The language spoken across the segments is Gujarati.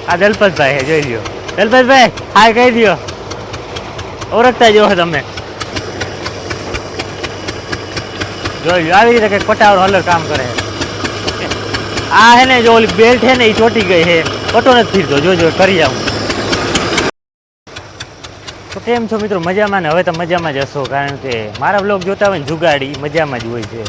આ દલપતભાઈ જોઈ લ્યો. દલપતભાઈ હાય કહી દો, ઓળખતા જો તમે. જોઈ લો આવી રીતે કંઈક પટાવાળો હલર કામ કરે. આ હે ને જો ઓલી બેલ્ટ છે ને એ ચોટી ગઈ છે, પટો નથી ફીરતો. જોજો કરી આવું. તો કેમ છો મિત્રો? મજામાં ને? હવે તો મજામાં જ હશો, કારણ કે મારા બ્લોગ જોતા હોય ને જુગાડી મજામાં જ હોય છે.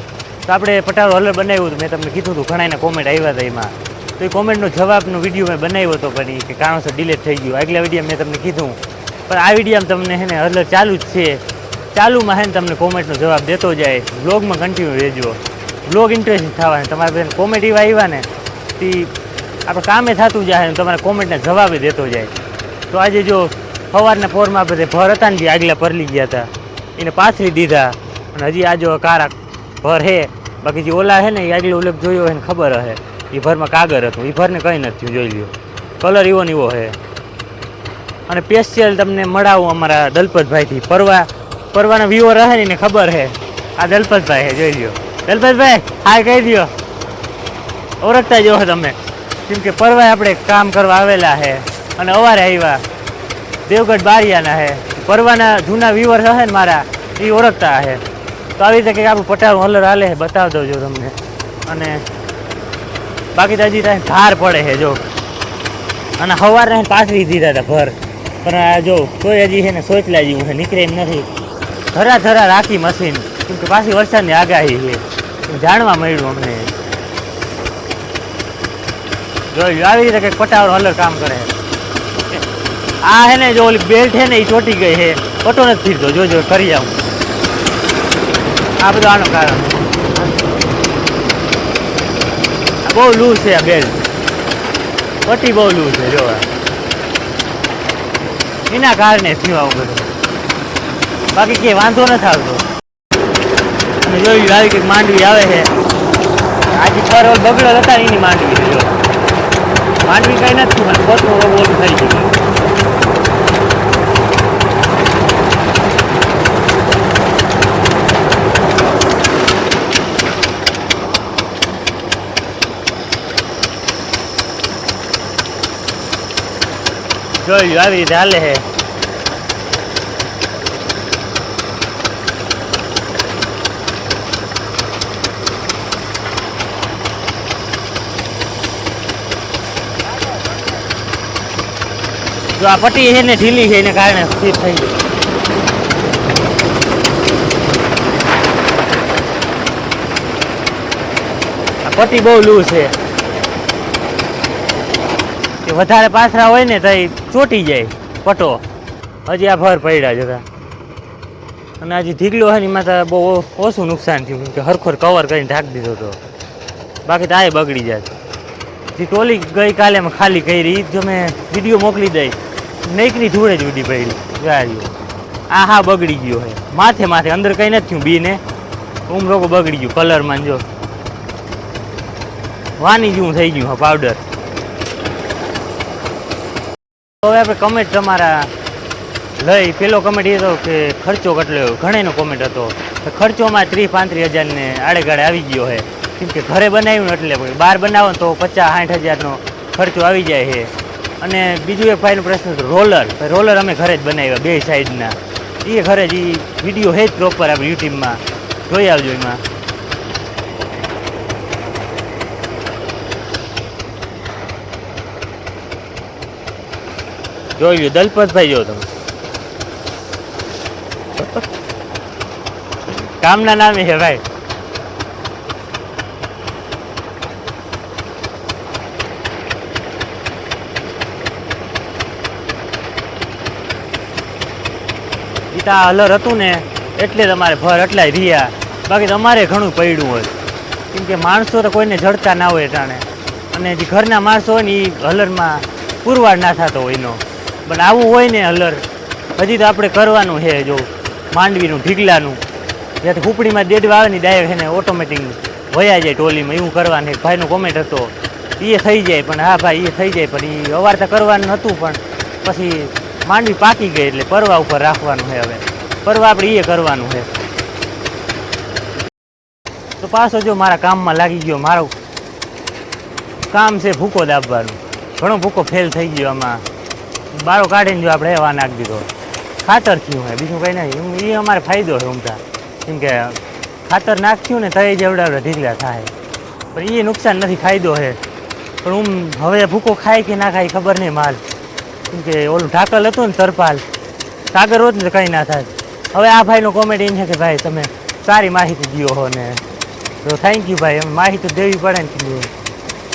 તો આપણે પટાવાળો હલર બનાવ્યું હતું, મેં તમને કીધું હતું. ઘણાને કોમેન્ટ આવ્યા હતા એમાં, તો એ કોમેન્ટનો જવાબનો વિડીયો મેં બનાવ્યો હતો, પણ એ કે કારણોસર ડિલીટ થઈ ગયું. આગલા વિડીયો મેં તમને કીધું, પણ આ વિડીયોમાં તમને હે ને હલર ચાલુ જ છે. ચાલુમાં હે ને તમને કોમેન્ટનો જવાબ દેતો જાય. બ્લોગમાં કન્ટિન્યુ રહેજો. બ્લોગ ઇન્ટરેસ્ટિંગ થવા ને તમારે બેન કોમેન્ટ એવા આવ્યા ને તે આપણે કામે થતું જાય ને તમારા કોમેન્ટના જવાબે દેતો જાય. તો આજે જો સવારના પોરમાં આપણે ભર હતા ને જે આગલા પરલી ગયા હતા એને પાથરી દીધા, અને હજી આ જો કારા ભર હે. બાકી જે ઓલા હે ને એ આગલો ઉલ્લેખ જોયો હોય ને ખબર હે, એ ભરમાં કાગળ હતું. એ ભરને કંઈ નથી જોઈ લ્યો, કલર એવો ને એવો હે. અને સ્પેશિયલ તમને મળાવું અમારા દલપતભાઈથી. પરવાના વ્યૂઅર રહે ને એને ખબર હે આ દલપતભાઈ હે. જોઈ લ્યો. દલપતભાઈ હાય કહી દો, ઓળખતા જો તમે. કેમ કે પરવાય આપણે કામ કરવા આવેલા હે અને અવારે આવ્યા દેવગઢ બારિયાના હે. પરવાના જૂના વ્યુઅર હે ને મારા, એ ઓળખતા હે. તો આવી રીતે કંઈક આપણું પટારું હલર હાલે બતાવી દઉં જો તમને. અને બાકી તો હજી ત્યાં ધાર પડે છે જો, અને સવારે પાથરી દીધા હતા ભર, પણ આ જો કોઈ હજી છે ને સોચલા જેવું છે, નીકળે એમ નથી. ધરા રાખી મશીન, કેમ કે પાછી વરસાદની આગાહી છે, જાણવા મળ્યું અમને. જોઈ આવી રીતે કંઈક પટાવાળો હલર કામ કરે. આ હે ને જો ઓલી બેલ્ટ છે ને એ ચોટી ગઈ છે, પટો નથી ફીરતો. જોજો કરી આવું. આ બધું આનું કારણ. બહુ લૂઝ છે આ બેલ્ટ, પટ્ટી બહુ લૂઝ છે જો, એના કારણે થયું આવું બધું. બાકી કે વાંધો નથી આવતો. અને જોયું આવી કંઈક માંડવી આવે છે. આજે પર બગડો હતા એની માંડવી છે જો. માંડવી કંઈ નથી મને પોતનું ઓલું થઈ ગયું. જોયું આવી રીતે હાલે છે. જો આ પટ્ટી છે ને ઢીલી છે એને કારણે ફીટ થઈ ગઈ. આ પટ્ટી બહુ લૂઝ છે કે વધારે પાથરા હોય ને તો ચોટી જાય પટો. હજી આ ભર પડ્યા જતા, અને હજી ઢીકલો હોય ને એમાં તો બહુ ઓછું નુકસાન થયું, કેમ કે હરખોર કવર કરીને ઢાંકી દીધો હતો. બાકી તો આ બગડી જાય. જે ટોલી ગઈકાલે મેં ખાલી કરી, જો મેં વિડીયો મોકલી દઈ, નૈકની ધૂળે જ ઉડી પડી. આ હા બગડી ગયો છે માથે અંદર કંઈ નથી થયું બીને, લોકો બગડી ગયું કલરમાં. જો વાની જેવું થઈ ગયું હા પાવડર. હવે આપણે કમેન્ટ તમારા લઈ. પેલો કમેન્ટ એ હતો કે ખર્ચો કેટલો, ઘણેનો કોમેન્ટ હતો. ખર્ચોમાં 30-35 હજારને આડેગાડે આવી ગયો છે, કેમ કે ઘરે બનાવ્યું ને એટલે બહાર બનાવો તો 50-60 હજારનો ખર્ચો આવી જાય છે. અને બીજું એક ભાઈનો પ્રશ્ન હતો રોલર અમે ઘરે જ બનાવ્યા બે સાઈડના. એ ઘરે જ વિડીયો છે જ પ્રોપર આપણે યુટ્યુબમાં જોઈ આવજો. એમાં જોઈ લો. દલપતભાઈ જો તમે કામના નામે છે ભાઈ. ગીતા હલર હતું ને એટલે તમારે ભર એટલાય રહ્યા. બાકી તમારે ઘણું પડ્યું હોય, કેમ કે માણસો તો કોઈને જડતા ના હોય ટાણે, અને જે ઘરના માણસો હોય ને એ હલરમાં પુરવાર ના થતો હોય એનો. પણ આવું હોય ને હલર હજી તો આપણે કરવાનું છે. જો માંડવીનું ઢીકલાનું જ્યાંથી ખુપડીમાં દેડવા આવે ને ડાયરેક્ટ છે ને ઓટોમેટિક વયા જાય ટોલીમાં, એવું કરવાનું. એક ભાઈનો કોમેન્ટ હતો એ થઈ જાય, પણ હા ભાઈ એ થઈ જાય, પણ એ અવારતા કરવાનું હતું. પણ પછી માંડવી પાકી ગઈ એટલે પરવા ઉપર રાખવાનું છે. હવે પરવા આપણે એ કરવાનું છે. તો પાછો જો મારા કામમાં લાગી ગયો. મારું કામ છે ભૂકો દાબવાનું. ઘણો ભૂકો ફેલ થઈ ગયો આમાં. બારો કાઢીને જો આપણે એવા નાખી દીધો. ખાતર થયું હોય બીજું કંઈ નહીં. એ અમારે ફાયદો છે ઉમતા, કેમ કે ખાતર નાખ્યું ને તો એ જેવડા ઢીકલા થાય, પણ એ નુકસાન નથી, ફાયદો છે. પણ હવે ભૂકો ખાય કે ના ખાય ખબર નહીં માલ, કેમ કે ઓલું ઢાકલ હતું ને તરપાલ, સાગર હોત ને કંઈ ના થાય. હવે આ ભાઈનો કોમેન્ટ એ છે કે ભાઈ તમે સારી માહિતી દો હો ને, તો થેન્ક યુ ભાઈ. માહિતી દેવી પડે ને,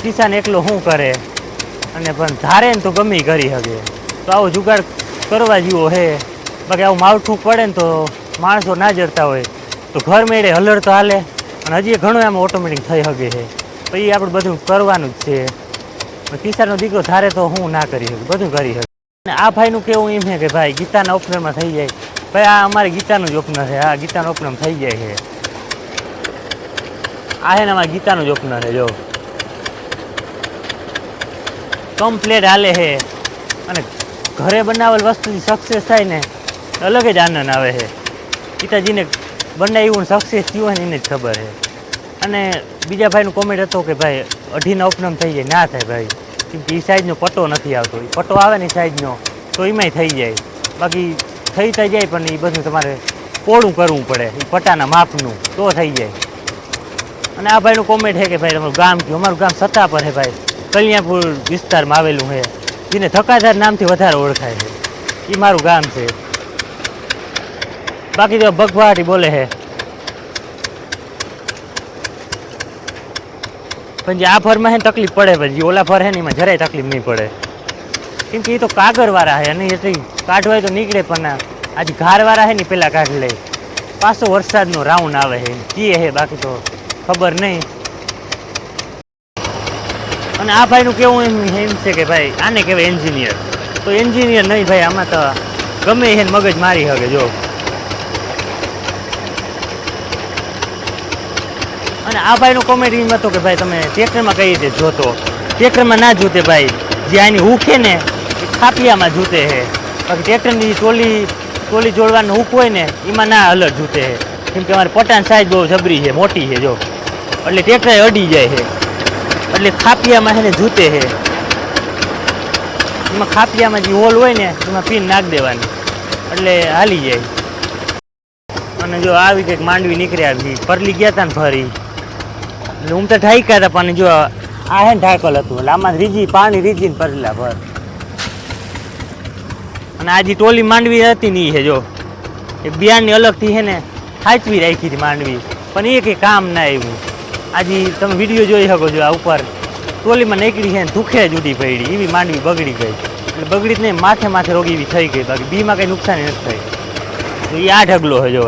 કિસાન એકલો શું કરે, અને પણ ધારે ને તો ગમે ઈ કરી શકે. તો આવો જુગાડ કરવા જેવો છે. બાકી આવું માવઠું પડે ને તો માણસો ના જડતા હોય તો ઘર મેળે હલર તો હાલે, અને હજી ઘણું આમાં ઓટોમેટિક થઈ શકે છે. તો એ આપણે બધું કરવાનું જ છે. કિસાનનો દીકરો ધારે તો હું ના કરી શકું, બધું કરી શકું. અને આ ભાઈનું કેવું એમ છે કે ભાઈ ગીતાના ઓપનરમાં થઈ જાય. ભાઈ આ અમારે ગીતાનું જ ઓપનર છે, આ ગીતાનું ઓપનર થઈ જાય છે. આ છે ને અમારે ગીતાનું જ ઓપનર છે. જો કમ્પ્લેટ હાલે છે, અને ઘરે બનાવેલ વસ્તુથી સક્સેસ થાય ને અલગ જ આનંદ આવે છે. પિતાજીને બનાવ્યું સક્સેસ થયું હોય ને એને જ ખબર છે. અને બીજા ભાઈનું કોમેન્ટ હતો કે ભાઈ 2.5 ઓપનમ થઈ જાય. ના થાય ભાઈ, કેમ કે એ સાઈઝનો પટ્ટો નથી આવતો. એ પટ્ટો આવે ને સાઈઝનો તો એમાંય થઈ જાય. બાકી થઈ તો જાય, પણ એ બધું તમારે પોળું કરવું પડે, એ પટ્ટાના માપનું, તો થઈ જાય. અને આ ભાઈનું કોમેન્ટ છે કે ભાઈ તમારું ગામ કયું. અમારું ગામ સત્તા પર છે ભાઈ, કલ્યાણપુર વિસ્તારમાં આવેલું છે, જેને ધક્કાધાર નામથી વધારે ઓળખાય છે. એ મારું ગામ છે. બાકી તો ભગવાટી બોલે છે. પણ જે આ ફરમાં છે ને તકલીફ પડે, પછી ઓલા ફર છે ને એમાં જરાય તકલીફ નહીં પડે, કેમ કે એ તો કાગળવાળા છે, અને એટલી કાઢવાય તો નીકળે. પણ આજે ઘારવાળા છે ને પેલા કાઢી લે, પાછો વરસાદનો રાઉન્ડ આવે છે કીએ છે, બાકી તો ખબર નહીં. અને આ ભાઈનું કેવું એમ છે કે ભાઈ આને કહેવાય એન્જિનિયર. તો એન્જિનિયર નહીં ભાઈ, આમાં તો ગમે એને મગજ મારી શકે. જો અને આ ભાઈનું કોમેન્ટ એમ હતું કે ભાઈ તમે ટ્રેક્ટરમાં કઈ રીતે જોતો. ટ્રેક્ટરમાં ના જોતે ભાઈ, જે આની હૂક છે ને એ ખાપિયામાં જૂતે છે. બાકી ટ્રેક્ટરની ટોલી જોડવાનું હૂક હોય ને એમાં ના અલગ જૂતે છે, કેમ કે અમારે પટાન સાઈઝ બહુ જબરી છે, મોટી છે. જો એટલે ટ્રેક્ટર અડી જાય છે, એટલે ખાપિયામાં છે ને જૂતે છે. એમાં ખાપિયામાં જે હોલ હોય ને એમાં પીન નાખી દેવાની, એટલે હાલી જાય. અને જો આવી કંઈક માંડવી નીકળી આવી, પરલી ગયા હતા ને ફરી, એટલે હું તો ઢાઈકા હતા. પણ જો આ હે ને ઢાકલ હતું, એટલે આમાં રીજી પાણી રીજીને પરલા ભર. અને આ જે ટોલી માંડવી હતી ને એ છે જો એ બિયારની અલગથી છે ને સાચવી રાખી હતી માંડવી, પણ એ કંઈ કામ ના આવ્યું. આજે તમે વિડીયો જોઈ શકો છો, આ ઉપર ટોલીમાં નીકળી છે ને દુખે જ ઉડી પડી, એવી માંડવી બગડી ગઈ. એટલે બગડી જ નહીં, માથે રોગી એવી થઈ ગઈ. બાકી બીમાં કંઈ નુકસાન નથી થઈ. તો એ આ ઢગલો છે જો.